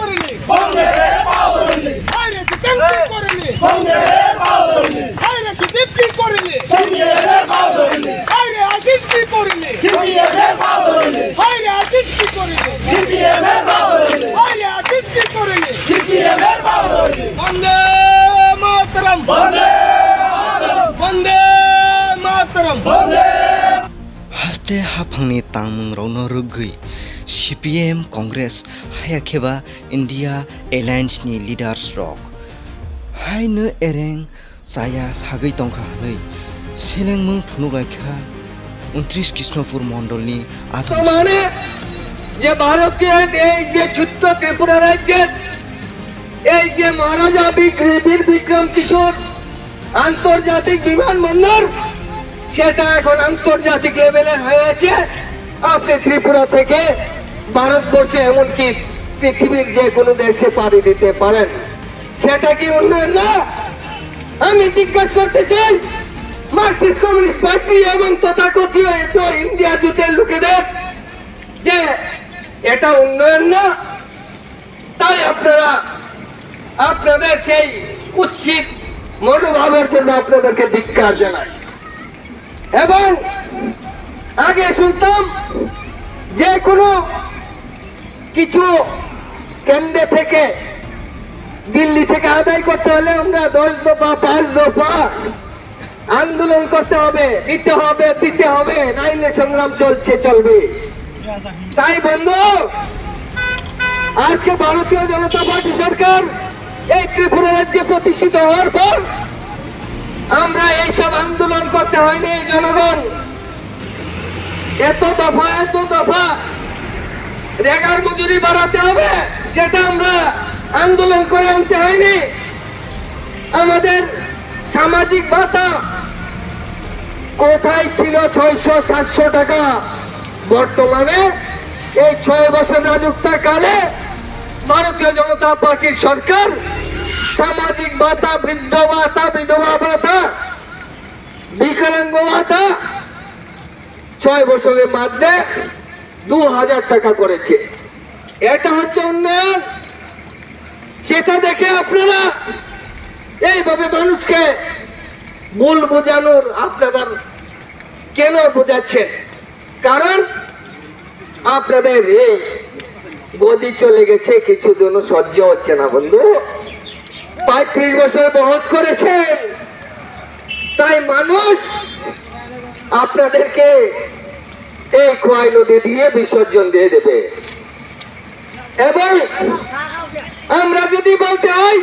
করেনি কংগ্রেসের পাওয়ারলি আরে জিতেন্দ্র করেনি কংগ্রেসের পাওয়ারলি আরে সুদীপ কি করেনি সিপিএমের পাওয়ারলি আরে আশিস কি করেনি সিপিএমের পাওয়ারলি আরে আশিস কি করেনি সিপিএমের পাওয়ারলি আরে আশিস কি করেনি সিপিএমের পাওয়ারলি বন্দে মাতরম বন্দে মাতরম বন্দে मातरम हास्ते हाफांनि तांमं रावनो रुगै CPM कांग्रेस हायाखेबा इंडिया एलायंस नि लीडर्स रक हायनो एरें जाया सागै तंखा नै सेलेंमं फुनुबायखा 29 कृष्णपुर मंडल नि आदम माने जे भारत के जे ছোট্ট ত্রিপুরা রাজ্যের এই যে মহারাজা বীর বিক্রম কিশোর আন্তর্জাতিক বিমানবন্দর সেটা এখন আন্তর্জাতিক লেভেলের হয়েছে। আপনি ত্রিপুরা থেকে ভারতবর্ষে এমনকি পৃথিবীর যে কোনো দেশে পাড়ি দিতে পারেন, সেটা কি উন্নয়ন না? আমি জিজ্ঞাসা করতে চাই মার্কসিস্ট কমিউনিস্ট পার্টি এবং তথাকথিত ইন্ডিয়া জোটের লোকেদের যে এটা উন্নয়ন না? তাই আপনাদের সেই কুৎসিত মনোভাবের জন্য আপনাদেরকে ধিক্কার জানাই। এবং আগে শুনতাম যে কোনো কিছু কেন্দ্র থেকে দিল্লি থেকে আদায় করতে হলে আমরা 10 দফা 5 দফা আন্দোলন করতে হবে, দিতে হবে, নাইলে সংগ্রাম চলবে। তাই বন্ধু, আজকে ভারতীয় জনতা পার্টি সরকার এই ত্রিপুরা রাজ্যে প্রতিষ্ঠিত হওয়ার পর আমরা এইসব আন্দোলন করতে হয়নি। জনগণ এত দফা রেগার মজুরি বাড়াতে হবে, সেটা আমরা আন্দোলন করে আনতে হয়নি। আমাদের সামাজিক ভাতা কোথায় ছিল 600-700 টাকা, বর্তমানে এই 6 বছর রাজত্বকালে ভারতীয় জনতা পার্টির সরকার সামাজিক ভাতা, বৃদ্ধ ভাতা, বিধবা ভাতা, বিকলাঙ্গ ভাতা 6 বছরের মধ্যে 2000 টাকা করেছে। এটা হচ্ছে উন্নয়ন। সেটা দেখে আপনারা এইভাবে মানুষকে ভুল বোঝানোর আপনাদের কেন বোঝাচ্ছেন? কারণ আপনাদের এই গদি চলে গেছে, কিছুদিন সহ্য হচ্ছে না বন্ধু। 35 বছর বহুত করেছেন, তাই মানুষ আপনাদেরকে এই খোয়াই নদী দিয়ে বিসর্জন দিয়ে দেবে। এবং আমরা যদি বলতে হয়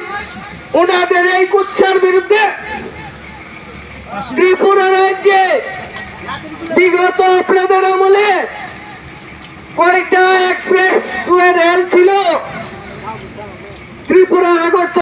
ওনাদের এই কুৎসার বিরুদ্ধে, ত্রিপুরা রাজ্যে বিগত আপনাদের আমলে কয়টা এক্সপ্রেস রেল ছিল? ত্রিপুরা আগরতলা